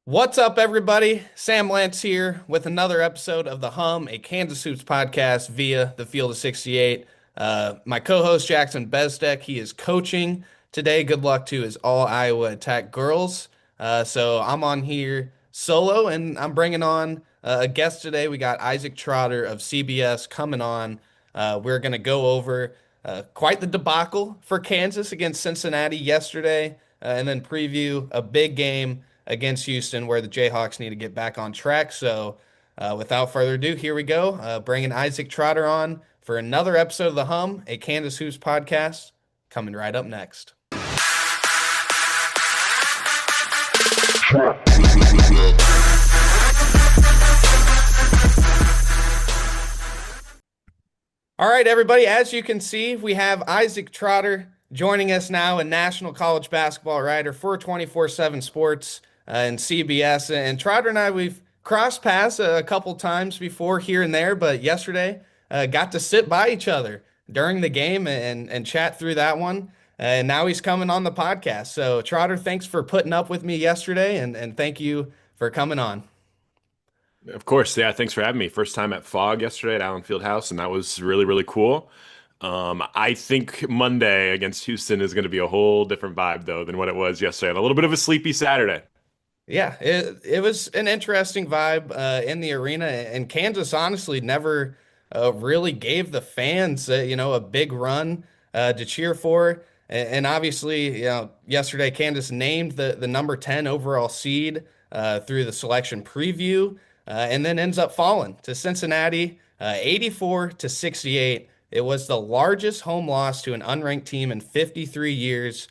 What's up, everybody? Sam Lance here with another episode of The Hum, a Kansas Hoops podcast via the Field of 68. My co-host Jackson Bezdek, he is coaching today. Good luck to his all Iowa Attack girls. So I'm on here solo, and I'm bringing on a guest today. We got Isaac Trotter of CBS coming on. We're going to go over quite the debacle for Kansas against Cincinnati yesterday, and then preview a big game against Houston where the Jayhawks need to get back on track. So, without further ado, here we go. Bringing Isaac Trotter on for another episode of The Hum, a Kansas Hoops podcast, coming right up next. All right, everybody, as you can see, we have Isaac Trotter joining us now, a national college basketball writer for 24/7 Sports and CBS. And Trotter and I, we've crossed paths a couple times before here and there, but yesterday got to sit by each other during the game and chat through that one. And now he's coming on the podcast. So, Trotter, thanks for putting up with me yesterday, and thank you for coming on. Of course, yeah. Thanks for having me. First time at Fog yesterday at Allen Fieldhouse, and that was really, really cool. I think Monday against Houston is going to be a whole different vibe though than what it was yesterday. And a little bit of a sleepy Saturday. Yeah, it was an interesting vibe in the arena, and Kansas honestly never really gave the fans, a big run to cheer for. And obviously, yesterday Kansas named the number 10 overall seed through the selection preview, and then ends up falling to Cincinnati, 84 to 68. It was the largest home loss to an unranked team in 53 years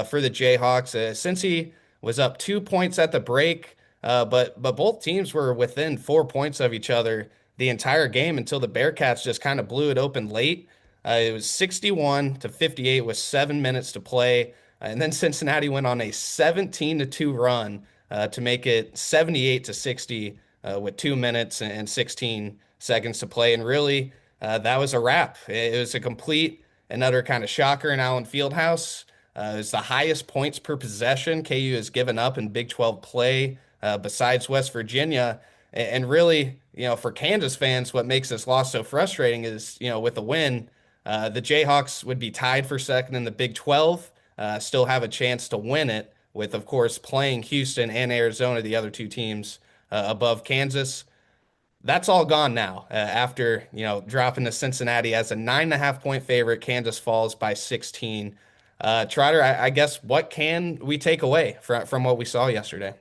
for the Jayhawks. Since he was up 2 points at the break, but both teams were within 4 points of each other the entire game until the Bearcats just kind of blew it open late. It was 61 to 58 with 7 minutes to play, and then Cincinnati went on a 17 to 2 run to make it 78 to 60 with 2 minutes and 16 seconds to play, and really that was a wrap. It was a complete and utter kind of shocker in Allen Fieldhouse. It's the highest points per possession KU has given up in Big 12 play, besides West Virginia. And really, for Kansas fans, what makes this loss so frustrating is, with the win, the Jayhawks would be tied for second in the Big 12, still have a chance to win it, with, of course, playing Houston and Arizona, the other two teams above Kansas. That's all gone now after, dropping to Cincinnati as a 9.5 point favorite. Kansas falls by 16. Trotter, I guess what can we take away from what we saw yesterday?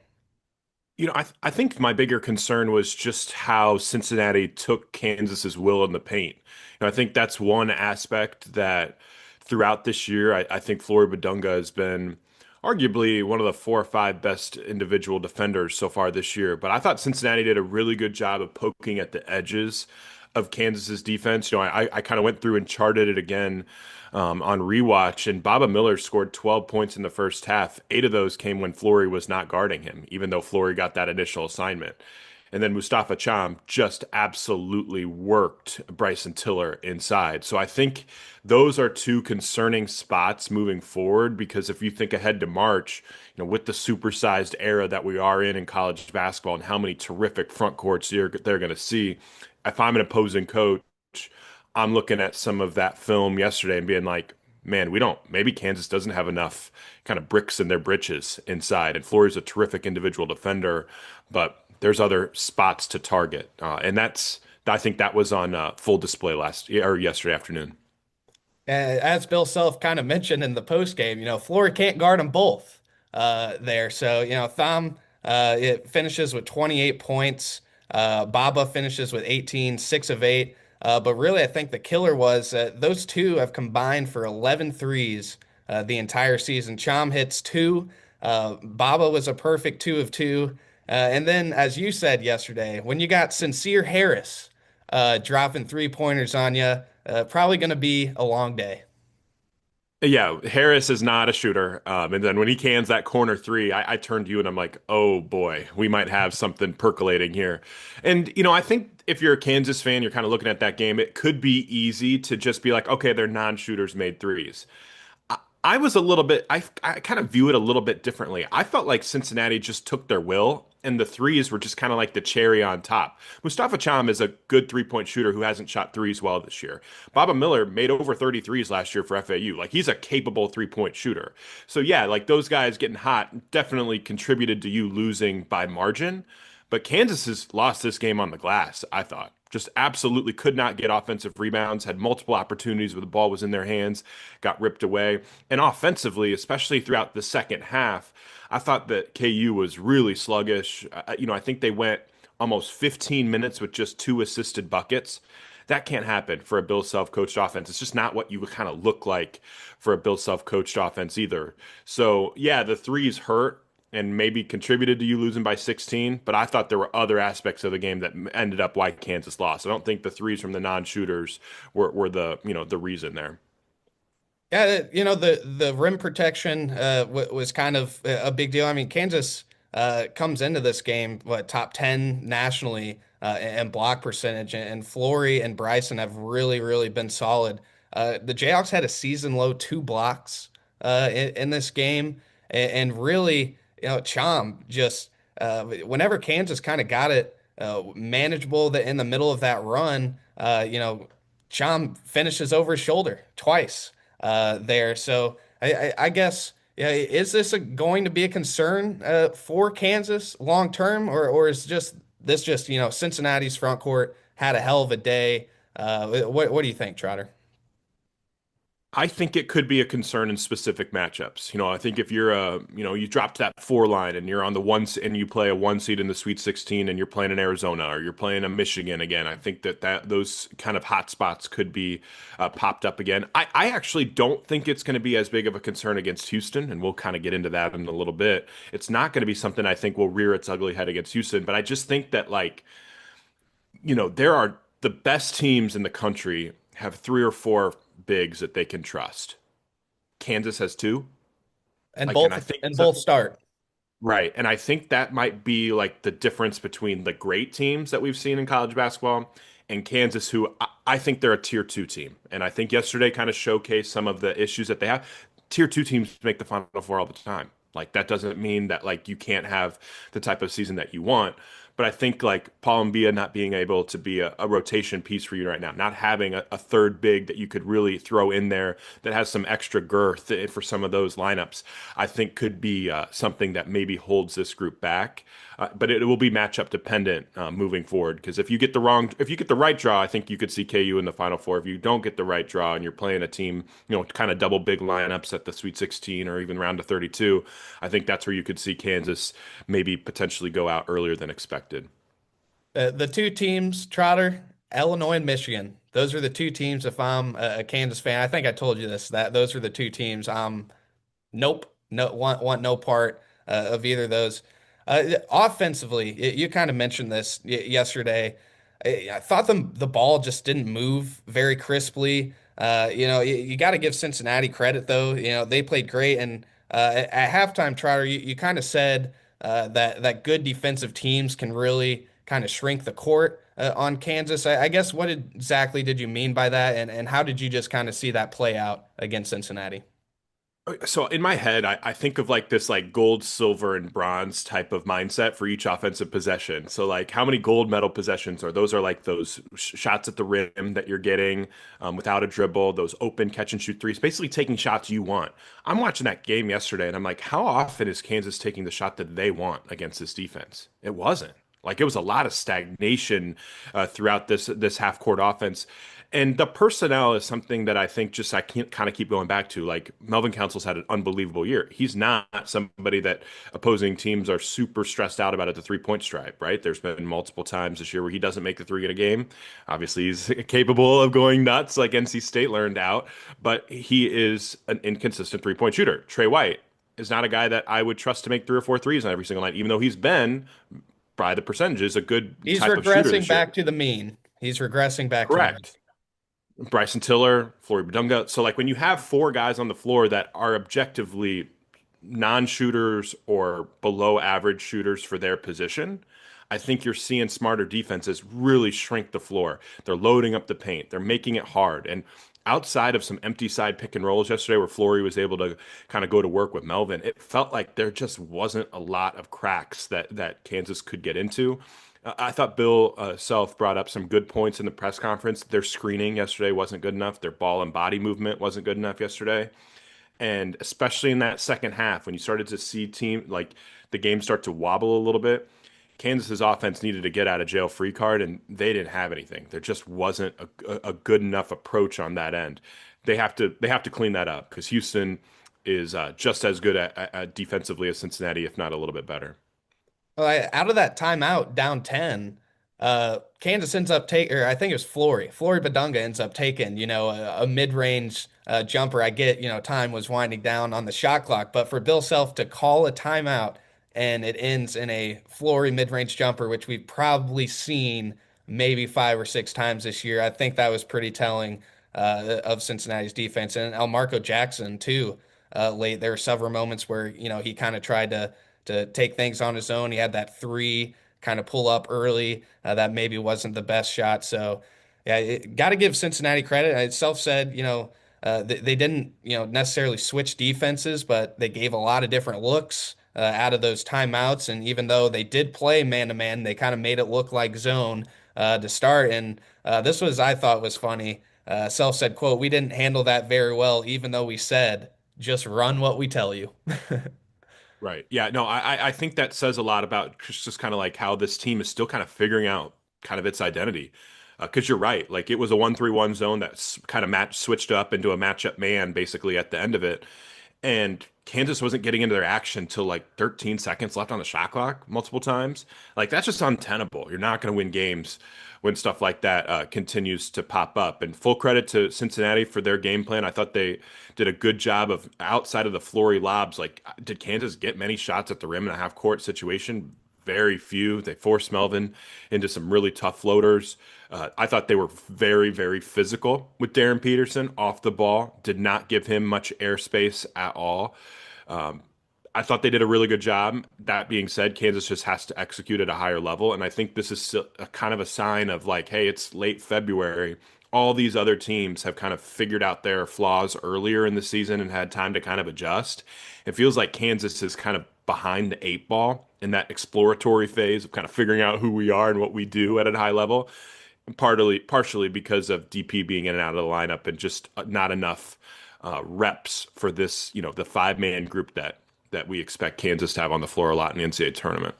I think my bigger concern was just how Cincinnati took Kansas's will in the paint. I think that's one aspect that throughout this year, I think Flory Badunga has been arguably one of the 4 or 5 best individual defenders so far this year. But I thought Cincinnati did a really good job of poking at the edges of Kansas's defense. I kind of went through and charted it again on rewatch, and Baba Miller scored 12 points in the first half. 8 of those came when Flory was not guarding him, even though Flory got that initial assignment. And then Mustafa Cham just absolutely worked Bryson Tiller inside. So I think those are two concerning spots moving forward, because if you think ahead to March, with the supersized era that we are in college basketball and how many terrific front courts they're going to see, if I'm an opposing coach, I'm looking at some of that film yesterday and being like, man, maybe Kansas doesn't have enough kind of bricks in their britches inside. And Flory's a terrific individual defender, but there's other spots to target. I think that was on full display yesterday afternoon. As Bill Self kind of mentioned in the post game, Flory can't guard them both there. So, Thom it finishes with 28 points. Baba finishes with 18, 6 of 8. But really, I think the killer was those two have combined for 11 threes the entire season. Cham hits 2. Baba was a perfect 2 of 2. And then, as you said yesterday, when you got Sincere Harris dropping 3 pointers on you, probably going to be a long day. Yeah, Harris is not a shooter. And then when he cans that corner three, I turned to you and I'm like, oh boy, we might have something percolating here. And, I think if you're a Kansas fan, you're kind of looking at that game, it could be easy to just be like, okay, they're non-shooters made threes. I was a little bit, I kind of view it a little bit differently. I felt like Cincinnati just took their will and the threes were just kind of like the cherry on top. Mustafa Cham is a good three-point shooter who hasn't shot threes well this year. Baba Miller made over 33s last year for FAU. Like he's a capable three-point shooter. So yeah, like those guys getting hot definitely contributed to you losing by margin. But Kansas has lost this game on the glass, I thought. Just absolutely could not get offensive rebounds, had multiple opportunities where the ball was in their hands, got ripped away. And offensively, especially throughout the second half, I thought that KU was really sluggish. I think they went almost 15 minutes with just two assisted buckets. That can't happen for a Bill Self-coached offense. It's just not what you kind of look like for a Bill Self-coached offense either. So, yeah, the threes hurt and maybe contributed to you losing by 16, but I thought there were other aspects of the game that ended up why Kansas lost. I don't think the threes from the non-shooters were the reason there. Yeah, the rim protection was kind of a big deal. I mean, Kansas comes into this game top 10 nationally in block percentage, and Flory and Bryson have really been solid. The Jayhawks had a season low 2 blocks in this game, and really, Cham just whenever Kansas kind of got it manageable in the middle of that run, Cham finishes over his shoulder twice there. So I guess, yeah, is this going to be a concern for Kansas long term, or is just Cincinnati's front court had a hell of a day? What do you think, Trotter? I think it could be a concern in specific matchups. I think if you're you dropped that four line and you're on the and you play a one seed in the Sweet 16 and you're playing in Arizona or you're playing a Michigan again, I think that those kind of hot spots could be popped up again. I actually don't think it's going to be as big of a concern against Houston, and we'll kind of get into that in a little bit. It's not going to be something I think will rear its ugly head against Houston, but I just think that there are the best teams in the country have three or four bigs that they can trust. Kansas has two. And Like, and both I think and it's a, both start. right. And I think that might be like the difference between the great teams that we've seen in college basketball and Kansas, who I think they're a tier two team. And I think yesterday kind of showcased some of the issues that they have. Tier two teams make the Final Four all the time. Like that doesn't mean that like you can't have the type of season that you want. But I think like Paul Mbia not being able to be a rotation piece for you right now, not having a third big that you could really throw in there that has some extra girth for some of those lineups, I think could be something that maybe holds this group back. But it will be matchup dependent moving forward. Because if you get the right draw, I think you could see KU in the Final Four. If you don't get the right draw and you're playing a team, kind of double big lineups at the Sweet 16 or even round of 32, I think that's where you could see Kansas maybe potentially go out earlier than expected. The two teams, Trotter, Illinois and Michigan. Those are the two teams. If I'm a Kansas fan, I think I told you this, that those are the two teams. Nope, no want no part of either of those. Offensively, you kind of mentioned this yesterday. I thought the ball just didn't move very crisply. You got to give Cincinnati credit though. They played great, and at halftime, Trotter, you kind of said that good defensive teams can really kind of shrink the court on Kansas. I guess what exactly did you mean by that, and how did you just kind of see that play out against Cincinnati? So in my head, I think of like this like gold, silver, and bronze type of mindset for each offensive possession. So like how many gold medal possessions are those? Are like those shots at the rim that you're getting without a dribble, those open catch and shoot threes, basically taking shots you want. I'm watching that game yesterday and I'm like, how often is Kansas taking the shot that they want against this defense? It wasn't. Like it was a lot of stagnation throughout this half court offense. And the personnel is something that I think just I can't kind of keep going back to. Like Melvin Council's had an unbelievable year. He's not somebody that opposing teams are super stressed out about at the 3-point stripe, right? There's been multiple times this year where he doesn't make the three in a game. Obviously, he's capable of going nuts like NC State learned out, but he is an inconsistent 3-point shooter. Trey White is not a guy that I would trust to make three or four threes on every single night, even though he's been, by the percentages, a good He's type of shooter regressing this year. back to the mean. He's regressing back to the mean. Correct. Bryson Tiller, Flory Badunga. So like when you have four guys on the floor that are objectively non-shooters or below average shooters for their position, I think you're seeing smarter defenses really shrink the floor. They're loading up the paint. They're making it hard. And outside of some empty side pick and rolls yesterday where Flory was able to kind of go to work with Melvin, it felt like there just wasn't a lot of cracks that Kansas could get into. I thought Bill Self brought up some good points in the press conference. Their screening yesterday wasn't good enough. Their ball and body movement wasn't good enough yesterday. And especially in that second half, when you started to see team like the game start to wobble a little bit, Kansas's offense needed to get out of jail free card, and they didn't have anything. There just wasn't a good enough approach on that end. They have to clean that up because Houston is just as good at defensively as Cincinnati, if not a little bit better. Out of that timeout down 10, Kansas ends up taking, or I think it was Flory Badunga ends up taking, a mid-range jumper. I get, time was winding down on the shot clock, but for Bill Self to call a timeout and it ends in a Flory mid-range jumper, which we've probably seen maybe 5 or 6 times this year, I think that was pretty telling of Cincinnati's defense. And Elmarco Jackson, too, late. There were several moments where, he kind of tried to take things on his own. He had that three kind of pull up early that maybe wasn't the best shot. So, yeah, got to give Cincinnati credit. Itself said, they didn't, necessarily switch defenses, but they gave a lot of different looks out of those timeouts. And even though they did play man to man, they kind of made it look like zone to start. And this was, I thought, was funny. Self said, "quote We didn't handle that very well, even though we said just run what we tell you." Right. Yeah. No, I think that says a lot about just kind of like how this team is still kind of figuring out kind of its identity. Because you're right. Like it was a 1-3-1 zone that's kind of match switched up into a matchup man basically at the end of it. And Kansas wasn't getting into their action till like 13 seconds left on the shot clock multiple times. Like that's just untenable. You're not going to win games when stuff like that continues to pop up. And full credit to Cincinnati for their game plan. I thought they did a good job of outside of the Flory lobs. Like, did Kansas get many shots at the rim in a half court situation? Very few. They forced Melvin into some really tough floaters. I thought they were very, very physical with Darren Peterson off the ball. Did not give him much airspace at all. Um, I thought they did a really good job. That being said, Kansas just has to execute at a higher level, and I think this is a kind of a sign of like, hey, it's late February. All these other teams have kind of figured out their flaws earlier in the season and had time to kind of adjust. It feels like Kansas is kind of behind the eight ball in that exploratory phase of kind of figuring out who we are and what we do at a high level. Partially because of DP being in and out of the lineup and just not enough reps for this, the five-man group that we expect Kansas to have on the floor a lot in the NCAA tournament.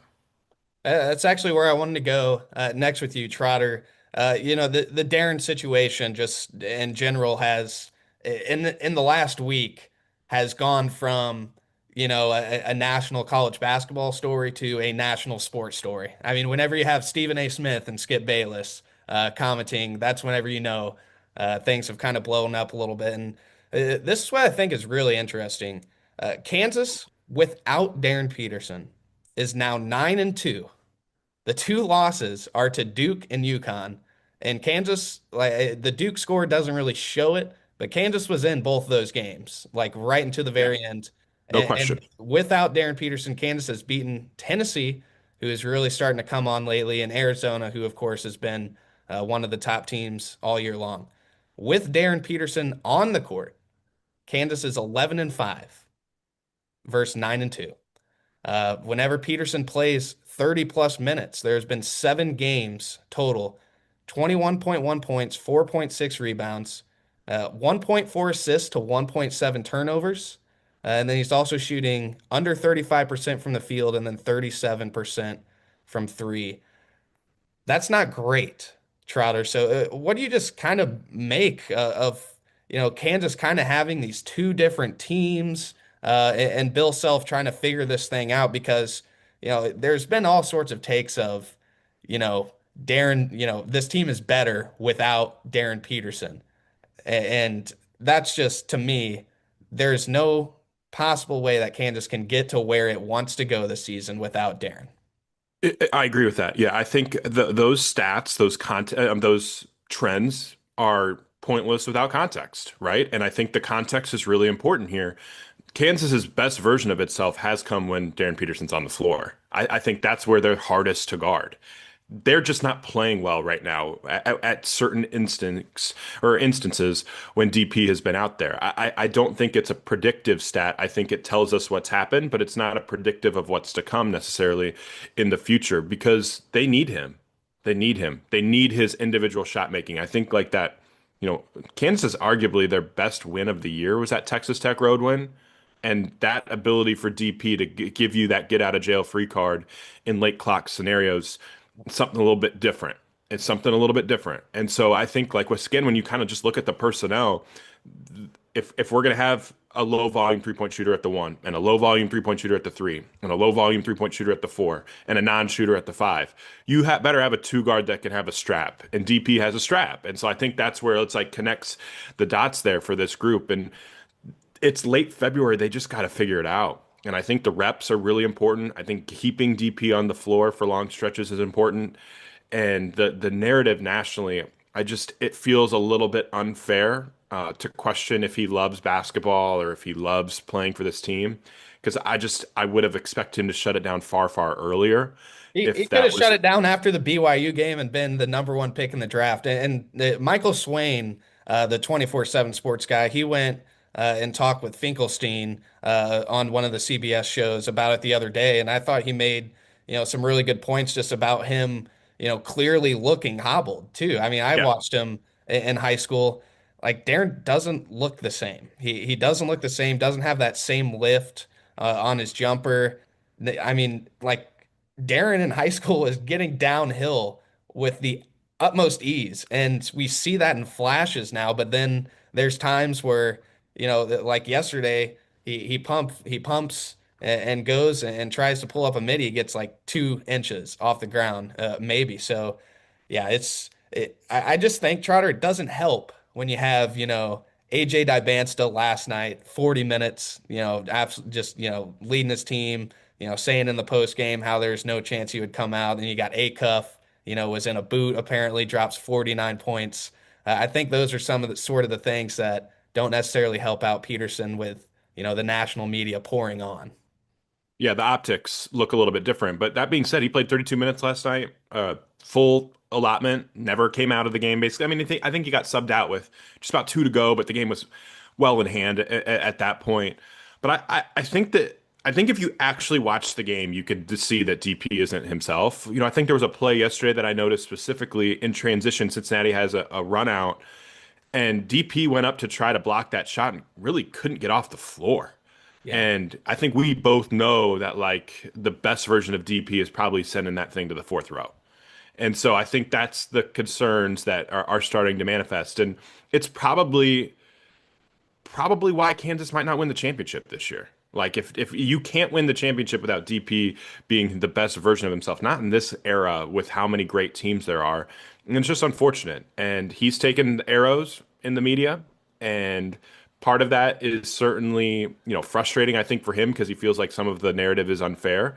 That's actually where I wanted to go next with you, Trotter. The Darren situation just in general has in the last week has gone from a national college basketball story to a national sports story. I mean, whenever you have Stephen A. Smith and Skip Bayless commenting, that's whenever things have kind of blown up a little bit. And this is what I think is really interesting. Kansas without Darren Peterson is now 9-2. The two losses are to Duke and UConn. And Kansas, like the Duke score doesn't really show it, but Kansas was in both those games, like right into the Yeah, very end. no And question. without Darren Peterson, Kansas has beaten Tennessee, who is really starting to come on lately, and Arizona, who of course has been one of the top teams all year long. With Darren Peterson on the court, Kansas is 11-5 versus 9-2. Whenever Peterson plays 30 plus minutes, there's been 7 games total, 21.1 points, 4.6 rebounds, 1.4 assists to 1.7 turnovers. And then he's also shooting under 35% from the field and then 37% from three. That's not great, Trotter. So, what do you just kind of make of Kansas kind of having these two different teams and Bill Self trying to figure this thing out because there's been all sorts of takes of you know Darren, this team is better without Darren Peterson, and that's just to me, there's no possible way that Kansas can get to where it wants to go this season without Darren. I agree with that. Yeah, I think those stats, those trends are pointless without context, right? And I think the context is really important here. Kansas's best version of itself has come when Darren Peterson's on the floor. I think that's where they're hardest to guard. they're just not playing well right now at certain instances when DP has been out there. I don't think it's a predictive stat. I think it tells us what's happened, but it's not a predictive of what's to come necessarily in the future because they need him. They need him. They need his individual shot making. I think like that, Kansas arguably their best win of the year was that Texas Tech road win. And that ability for DP to give you that get out of jail free card in late clock scenarios, something a little bit different. It's something a little bit different. And so I think like with Skin, when you kind of just look at the personnel, if we're going to have a low volume 3-point shooter at the 1 and a low volume 3-point shooter at the 3 and a low volume 3-point shooter at the 4 and a non-shooter at the 5, you better have a two guard that can have a strap, and DP has a strap. And so I think that's where it's like connects the dots there for this group. And it's late February. They just got to figure it out. And I think the reps are really important. I think keeping DP on the floor for long stretches is important. And the narrative nationally, it feels a little bit unfair to question if he loves basketball or if he loves playing for this team. Because I would have expected him to shut it down far, far earlier He if could have that shut was. it down after the BYU game and been the number one pick in the draft. And Michael Swain, the 24/7 sports guy, he went and talked with Finkelstein on one of the CBS shows about it the other day, and I thought he made some really good points just about him clearly looking hobbled too. I mean, I Yeah. watched him in high school. Like Darren doesn't look the same. He doesn't look the same. Doesn't have that same lift on his jumper. I mean, like Darren in high school was getting downhill with the utmost ease, and we see that in flashes now. But then there's times where, like yesterday, he pumps and goes and tries to pull up a midi, gets like 2 inches off the ground, maybe. So, yeah, I just think Trotter, it doesn't help when you have, AJ Dybansta last night, 40 minutes, just, leading his team, saying in the post game how there's no chance he would come out. And you got Acuff, was in a boot, apparently drops 49 points. I think those are some of the sort of the things that don't necessarily help out Peterson with, the national media pouring on. Yeah, the optics look a little bit different. But that being said, he played 32 minutes last night, full allotment, never came out of the game, basically. I mean, I think he got subbed out with just about two to go, but the game was well in hand at that point. But I think if you actually watch the game, you could just see that DP isn't himself. I think there was a play yesterday that I noticed specifically in transition. Cincinnati has a run out, and DP went up to try to block that shot and really couldn't get off the floor. Yeah. And I think we both know that like the best version of DP is probably sending that thing to the fourth row. And so I think that's the concerns that are starting to manifest. And it's probably why Kansas might not win the championship this year. Like if you can't win the championship without DP being the best version of himself, not in this era with how many great teams there are, and it's just unfortunate. And he's taken arrows in the media, and part of that is certainly, frustrating, I think, for him because he feels like some of the narrative is unfair.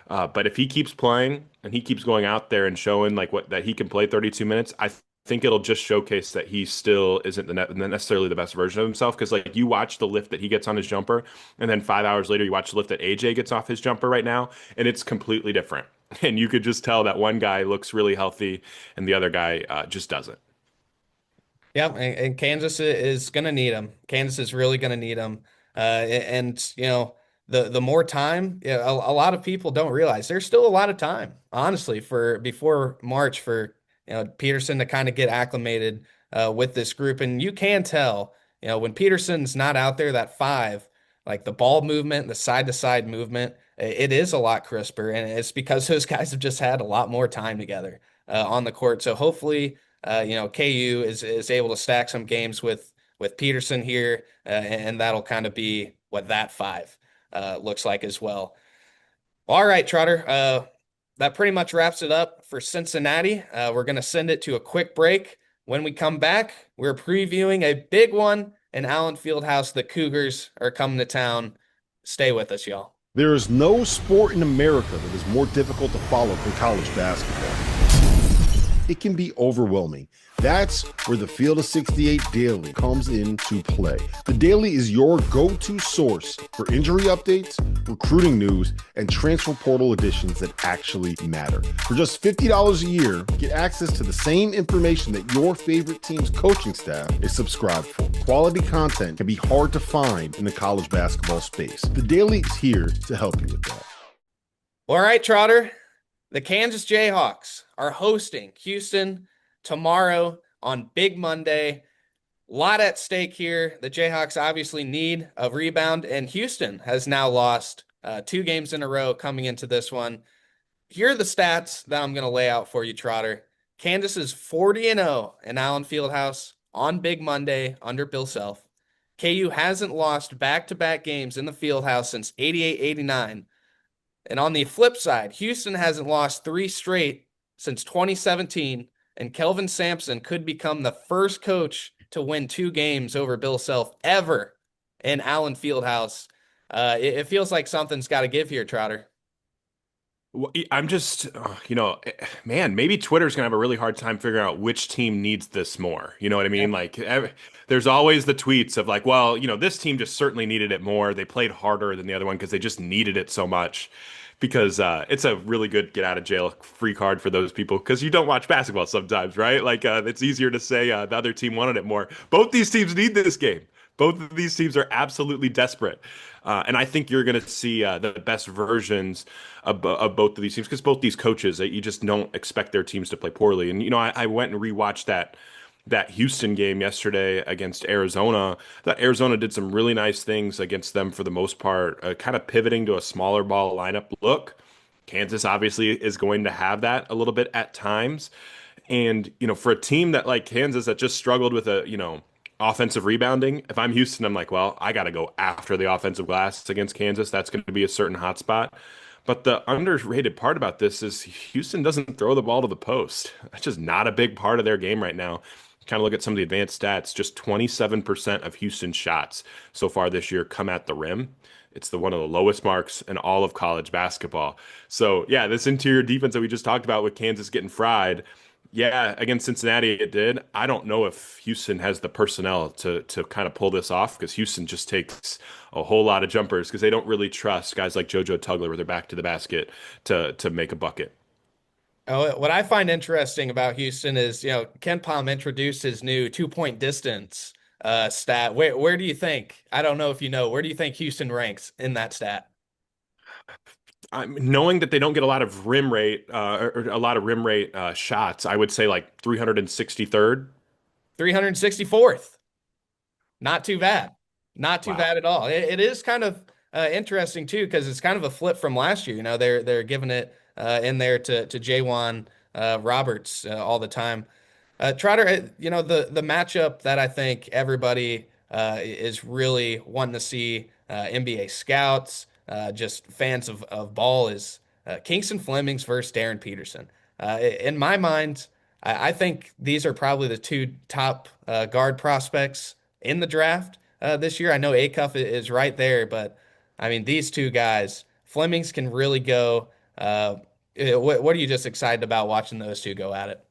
But if he keeps playing and he keeps going out there and showing like what that he can play 32 minutes, I think it'll just showcase that he still isn't necessarily the best version of himself. Because like you watch the lift that he gets on his jumper, and then 5 hours later you watch the lift that AJ gets off his jumper right now, and it's completely different. And you could just tell that one guy looks really healthy and the other guy just doesn't. Yeah, and Kansas is going to need him. Kansas is really going to need him. And the more time, a lot of people don't realize there's still a lot of time, honestly, for before March for Peterson to kind of get acclimated with this group. And you can tell, when Peterson's not out there, that five, like the ball movement, the side to side movement, it is a lot crisper, and it's because those guys have just had a lot more time together on the court. So hopefully KU is able to stack some games with Peterson here, and that'll kind of be what that five looks like as well. All right, Trotter. That pretty much wraps it up for Cincinnati. We're going to send it to a quick break. When we come back, we're previewing a big one in Allen Fieldhouse. The Cougars are coming to town. Stay with us, y'all. There is no sport in America that is more difficult to follow than college basketball. It can be overwhelming. That's where the Field of 68 Daily comes into play. The Daily is your go-to source for injury updates, recruiting news, and transfer portal additions that actually matter. For just $50 a year, get access to the same information that your favorite team's coaching staff is subscribed for. Quality content can be hard to find in the college basketball space. The Daily is here to help you with that. All right, Trotter. The Kansas Jayhawks are hosting Houston tomorrow on Big Monday. A lot at stake here. The Jayhawks obviously need a rebound, and Houston has now lost 2 games in a row coming into this one. Here are the stats that I'm going to lay out for you, Trotter. Kansas is 40-0 in Allen Fieldhouse on Big Monday under Bill Self. KU hasn't lost back-to-back games in the Fieldhouse since 88-89. And on the flip side, Houston hasn't lost 3 straight since 2017, and Kelvin Sampson could become the first coach to win 2 games over Bill Self ever in Allen Fieldhouse. It feels like something's got to give here, Trotter. Well, I'm just, man, maybe Twitter's gonna have a really hard time figuring out which team needs this more. You know what I Yeah. mean? There's always the tweets of like, well, this team just certainly needed it more. They played harder than the other one because they just needed it so much. Because it's a really good get out of jail free card for those people because you don't watch basketball sometimes, right? It's easier to say the other team wanted it more. Both these teams need this game. Both of these teams are absolutely desperate. And I think you're going to see the best versions of both of these teams because both these coaches, you just don't expect their teams to play poorly. And, I went and rewatched that Houston game yesterday against Arizona. I thought Arizona did some really nice things against them for the most part, kind of pivoting to a smaller ball lineup look. Kansas obviously is going to have that a little bit at times. And, for a team that like Kansas that just struggled with offensive rebounding, if I'm Houston, I'm like, well, I got to go after the offensive glass against Kansas. That's going to be a certain hot spot. But the underrated part about this is Houston doesn't throw the ball to the post. That's just not a big part of their game right now. Kind of look at some of the advanced stats. Just 27% of Houston shots so far this year come at the rim. It's one of the lowest marks in all of college basketball. So yeah, this interior defense that we just talked about with Kansas getting fried. Yeah, against Cincinnati it did. I don't know if Houston has the personnel to kind of pull this off because Houston just takes a whole lot of jumpers because they don't really trust guys like JoJo Tugler with their back to the basket to make a bucket. What I find interesting about Houston is, Ken Palm introduced his new 2-point distance stat. Where do you think? I don't know if you know. Where do you think Houston ranks in that stat? Knowing that they don't get a lot of rim rate or a lot of rim rate shots, I would say like 363rd. 364th. Not too bad. Not too Wow. bad at all. It is kind of interesting too because it's kind of a flip from last year. They're giving it in there to Jaywan Roberts all the time. Trotter, the matchup that I think everybody is really wanting to see, NBA scouts, just fans of ball, is Kingston Flemings versus Darren Peterson. In my mind, I think these are probably the 2 top guard prospects in the draft this year. I know Acuff is right there, but I mean, these 2 guys, Flemings can really go. What are you just excited about watching those 2 go at it?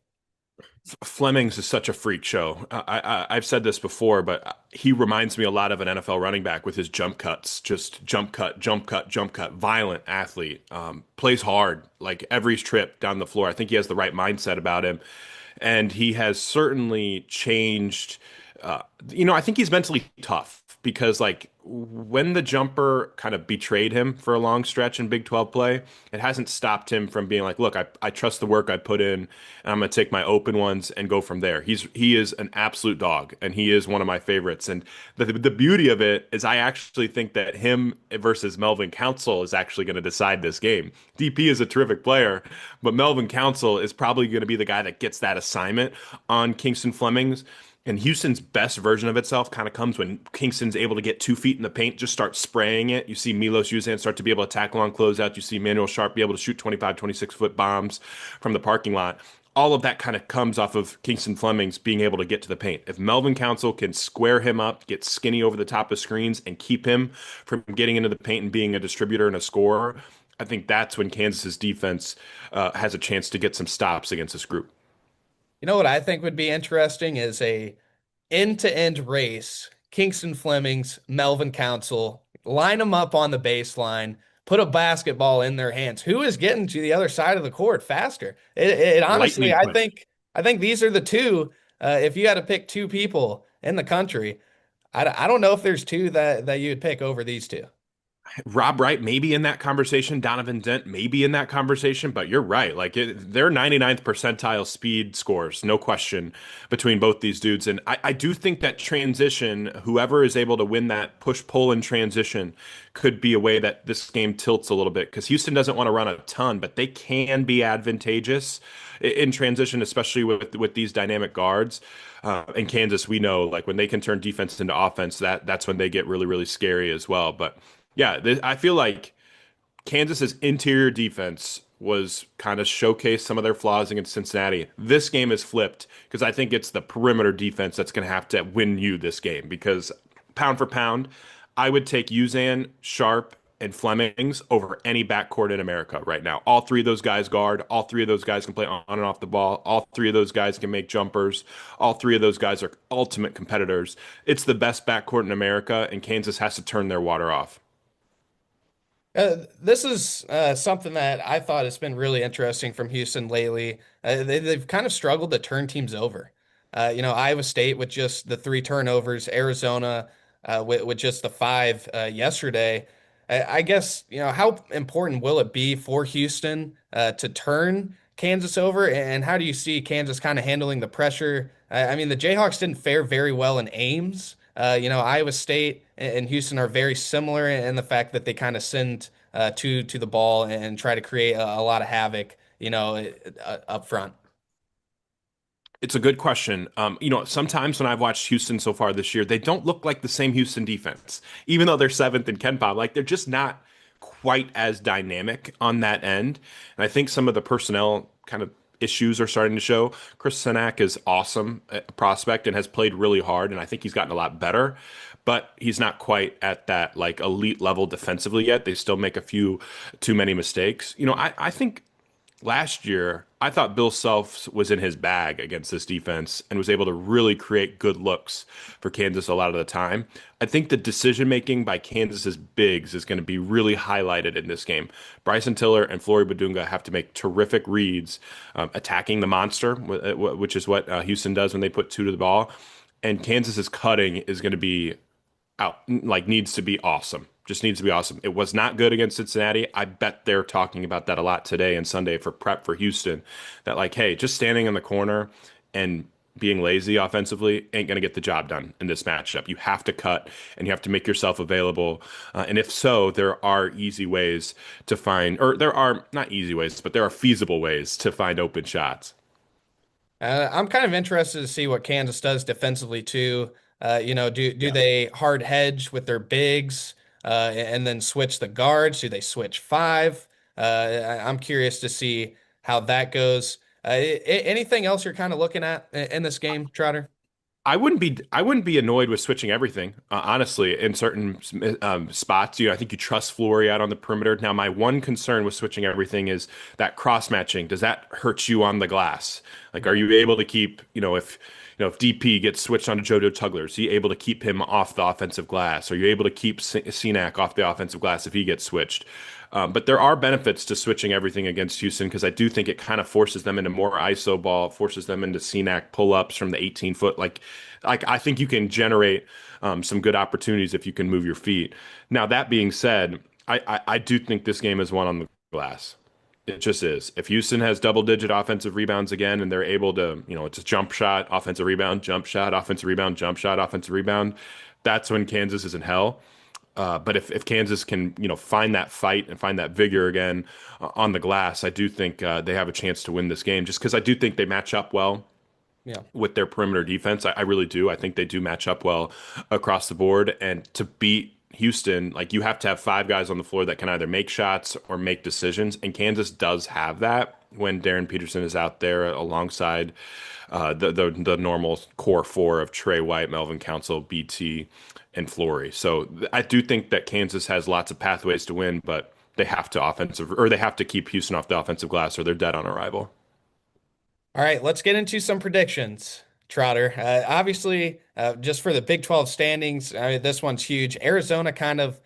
Flemings is such a freak show. I've said this before, but he reminds me a lot of an NFL running back with his jump cuts. Just jump cut, jump cut, jump cut. Violent athlete. Plays hard, like every trip down the floor. I think he has the right mindset about him. And he has certainly changed. I think he's mentally tough because, like, when the jumper kind of betrayed him for a long stretch in Big 12 play, it hasn't stopped him from being like, look, I trust the work I put in, and I'm going to take my open ones and go from there. He is an absolute dog, and he is one of my favorites. And the beauty of it is I actually think that him versus Melvin Council is actually going to decide this game. DP is a terrific player, but Melvin Council is probably going to be the guy that gets that assignment on Kingston Flemings. And Houston's best version of itself kind of comes when Kingston's able to get 2 feet in the paint, just start spraying it. You see Milos Uzan start to be able to tackle on closeout. You see Manuel Sharp be able to shoot 25, 26-foot bombs from the parking lot. All of that kind of comes off of Kingston Flemings being able to get to the paint. If Melvin Council can square him up, get skinny over the top of screens, and keep him from getting into the paint and being a distributor and a scorer, I think that's when Kansas's defense has a chance to get some stops against this group. You know what I think would be interesting is a end-to-end race. Kingston Flemings, Melvin Council, line them up on the baseline, put a basketball in their hands. Who is getting to the other side of the court faster? It honestly, Lightning quick. I think these are the two. If you had to pick two people in the country, I don't know if there's two that you would pick over these two. Rob Wright maybe in that conversation, Donovan Dent maybe in that conversation, but you're right. They're 99th percentile speed scores, no question, between both these dudes. And I do think that transition, whoever is able to win that push pull in transition, could be a way that this game tilts a little bit because Houston doesn't want to run a ton, but they can be advantageous in transition, especially with these dynamic guards. In Kansas, we know like when they can turn defense into offense, that's when they get really, really scary as well. But yeah, I feel like Kansas's interior defense was kind of showcased some of their flaws against Cincinnati. This game is flipped because I think it's the perimeter defense that's going to have to win you this game because pound for pound, I would take Uzan, Sharp, and Flemings over any backcourt in America right now. All three of those guys guard. All three of those guys can play on and off the ball. All three of those guys can make jumpers. All three of those guys are ultimate competitors. It's the best backcourt in America, and Kansas has to turn their water off. This is something that I thought has been really interesting from Houston lately. They've kind of struggled to turn teams over. Iowa State with just the three turnovers, Arizona with just the five yesterday. I guess, how important will it be for Houston to turn Kansas over? And how do you see Kansas kind of handling the pressure? I mean, the Jayhawks didn't fare very well in Ames. Iowa State and Houston are very similar in the fact that they kind of send to the ball and try to create a lot of havoc, up front. It's a good question. Sometimes when I've watched Houston so far this year, they don't look like the same Houston defense, even though they're seventh in Ken Pop. Like they're just not quite as dynamic on that end. And I think some of the personnel kind of issues are starting to show. Chris Senak is awesome at prospect and has played really hard, and I think he's gotten a lot better. But he's not quite at that like elite level defensively yet. They still make a few too many mistakes. I think last year, I thought Bill Self was in his bag against this defense and was able to really create good looks for Kansas a lot of the time. I think the decision making by Kansas's bigs is going to be really highlighted in this game. Bryson Tiller and Flory Badunga have to make terrific reads, attacking the monster, which is what Houston does when they put two to the ball. And Kansas's cutting is going to be out, like needs to be awesome. Just needs to be awesome. It was not good against Cincinnati. I bet they're talking about that a lot today and Sunday for prep for Houston. That like, hey, just standing in the corner and being lazy offensively ain't going to get the job done in this matchup. You have to cut and you have to make yourself available. And if so, there are easy ways to find, or there are not easy ways, but there are feasible ways to find open shots. I'm kind of interested to see what Kansas does defensively too. Do they hard hedge with their bigs and then switch the guards? Do they switch five? I'm curious to see how that goes. Anything else you're kind of looking at in this game, Trotter? I wouldn't be annoyed with switching everything, honestly, in certain spots. I think you trust Flory out on the perimeter. Now, my one concern with switching everything is that cross matching. Does that hurt you on the glass? Like, are you able to keep, if DP gets switched onto JoJo Tugler, is he able to keep him off the offensive glass? Are you able to keep Cenac off the offensive glass if he gets switched? But there are benefits to switching everything against Houston because I do think it kind of forces them into more ISO ball, forces them into CNAC pull-ups from the 18-foot. Like I think you can generate some good opportunities if you can move your feet. Now, that being said, I do think this game is won on the glass. It just is. If Houston has double-digit offensive rebounds again and they're able to, it's a jump shot, offensive rebound, jump shot, offensive rebound, jump shot, offensive rebound, that's when Kansas is in hell. But if Kansas can, find that fight and find that vigor again on the glass, I do think they have a chance to win this game just because I do think they match up well Yeah. with their perimeter defense. I really do. I think they do match up well across the board. And to beat Houston, like you have to have five guys on the floor that can either make shots or make decisions. And Kansas does have that when Darren Peterson is out there alongside the normal core four of Trey White, Melvin Council, BT, and Flory. So I do think that Kansas has lots of pathways to win, but they have to keep Houston off the offensive glass or they're dead on arrival. All right, let's get into some predictions, Trotter. Obviously, just for the Big 12 standings, I mean, this one's huge. Arizona kind of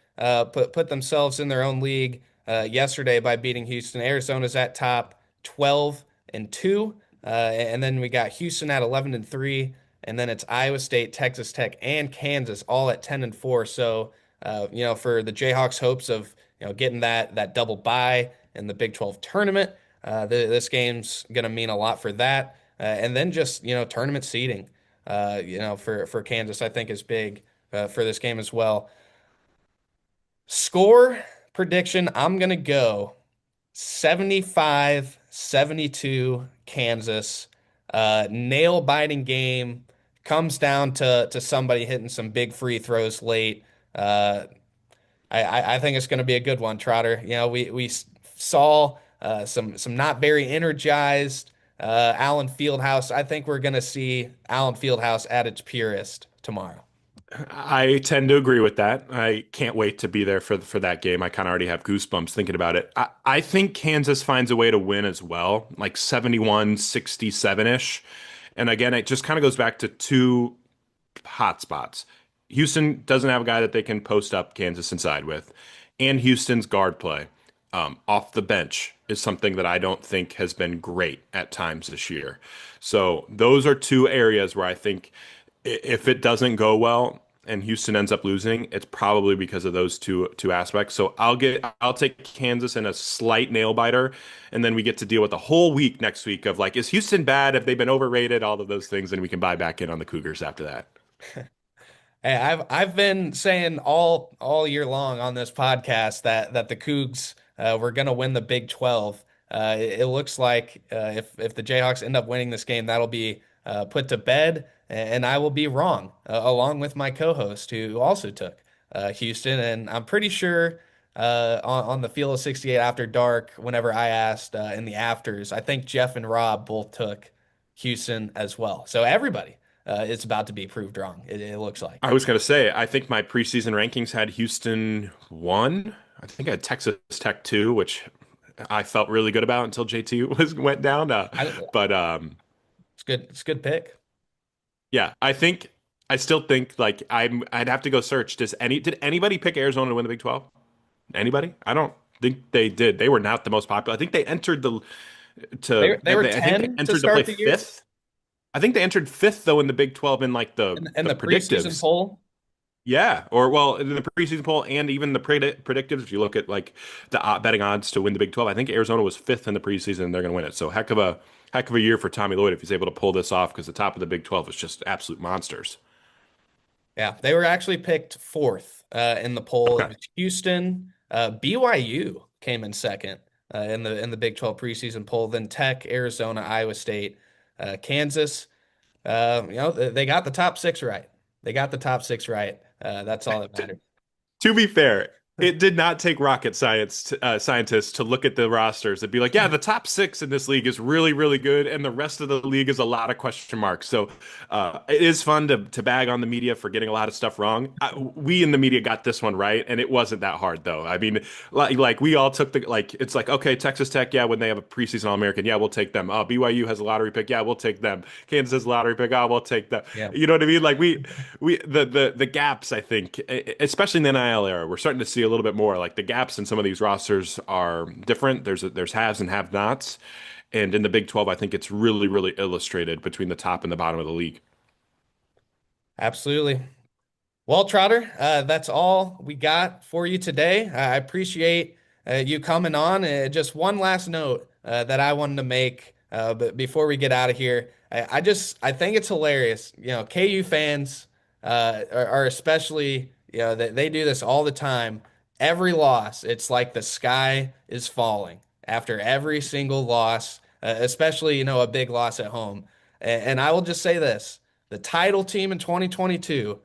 put themselves in their own league yesterday by beating Houston. Arizona's at top 12 and 2, and then we got Houston at 11 and 3, and then it's Iowa State, Texas Tech, and Kansas all at 10 and 4. So, for the Jayhawks' hopes of getting that double bye in the Big 12 tournament. This game's going to mean a lot for that. And then just, tournament seeding, for Kansas, I think is big for this game as well. Score prediction, I'm going to go 75-72 Kansas. Nail biting game comes down to somebody hitting some big free throws late. Uh, I think it's going to be a good one, Trotter. We saw some not very energized Allen Fieldhouse. I think we're going to see Allen Fieldhouse at its purest tomorrow. I tend to agree with that. I can't wait to be there for that game. I kind of already have goosebumps thinking about it. I think Kansas finds a way to win as well, like 71-67-ish. And again, it just kind of goes back to two hot spots. Houston doesn't have a guy that they can post up Kansas inside with, and Houston's guard play off the bench is something that I don't think has been great at times this year. So those are two areas where I think if it doesn't go well and Houston ends up losing, it's probably because of those two aspects. So I'll take Kansas in a slight nail biter, and then we get to deal with the whole week next week of like, is Houston bad? Have they been overrated? All of those things, and we can buy back in on the Cougars after that. Hey, I've been saying all year long on this podcast that the Cougs were going to win the Big 12. It looks like if the Jayhawks end up winning this game, that'll be put to bed, and I will be wrong, along with my co-host who also took Houston. And I'm pretty sure on the Field of 68 After Dark, whenever I asked in the afters, I think Jeff and Rob both took Houston as well. So everybody is about to be proved wrong. It looks like. I was going to say, I think my preseason rankings had Houston 1. I think I had Texas Tech 2, which I felt really good about until JT went down. But It's good. It's a good pick. yeah, I still think like I'd have to go search. Did anybody pick Arizona to win the Big 12? Anybody? I don't think they did. They were not the most popular. I think they entered the to They were I think they 10 to entered to play start the year fifth. I think they entered fifth though in the Big 12 in like in the the preseason predictives. poll. Yeah, or well, in the preseason poll and even the predictives, if you look at like the betting odds to win the Big 12, I think Arizona was fifth in the preseason and they're going to win it. So heck of a year for Tommy Lloyd if he's able to pull this off because the top of the Big 12 is just absolute monsters. Yeah, they were actually picked fourth in the poll. It Okay. was Houston. BYU came in second in the Big 12 preseason poll. Then Tech, Arizona, Iowa State, Kansas. They got the top six right. They got the top six right. That's all that matters. To be fair, it did not take rocket scientists to look at the rosters and be like, yeah, the top six in this league is really, really good, and the rest of the league is a lot of question marks. So it is fun to bag on the media for getting a lot of stuff wrong. We in the media got this one right, and it wasn't that hard though. I mean, like we all took it's like okay, Texas Tech, yeah, when they have a preseason All-American, yeah, we'll take them. Oh, BYU has a lottery pick, yeah, we'll take them. Kansas has a lottery pick, oh, we'll take them. Yeah, You know what I mean? Like the gaps, I think, especially in the NIL era, we're starting to see a little bit more. Like the gaps in some of these rosters are different. There's haves and have-nots, and in the Big 12, I think it's really, really illustrated between the top and the bottom of the league. absolutely. Well, Trotter, that's all we got for you today. I appreciate you coming on. Just one last note that I wanted to make but before we get out of here. I think it's hilarious. KU fans are especially, they do this all the time. Every loss, it's like the sky is falling after every single loss, especially, a big loss at home. And I will just say this, the title team in 2022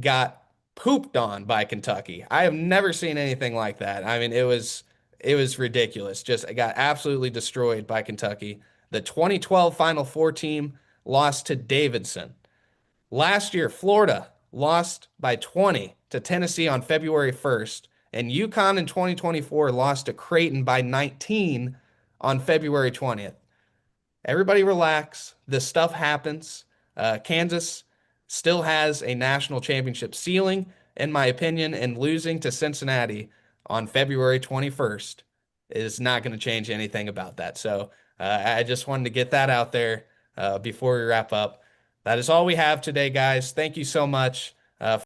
got pooped on by Kentucky. I have never seen anything like that. I mean, it was ridiculous. Just got absolutely destroyed by Kentucky. The 2012 Final Four team lost to Davidson. Last year, Florida lost by 20 to Tennessee on February 1st, and UConn in 2024 lost to Creighton by 19 on February 20th. everybody relax. This stuff happens. Kansas still has a national championship ceiling, in my opinion, and losing to Cincinnati on February 21st is not going to change anything about that. So I just wanted to get that out there before we wrap up. That is all we have today, guys. Thank you so much.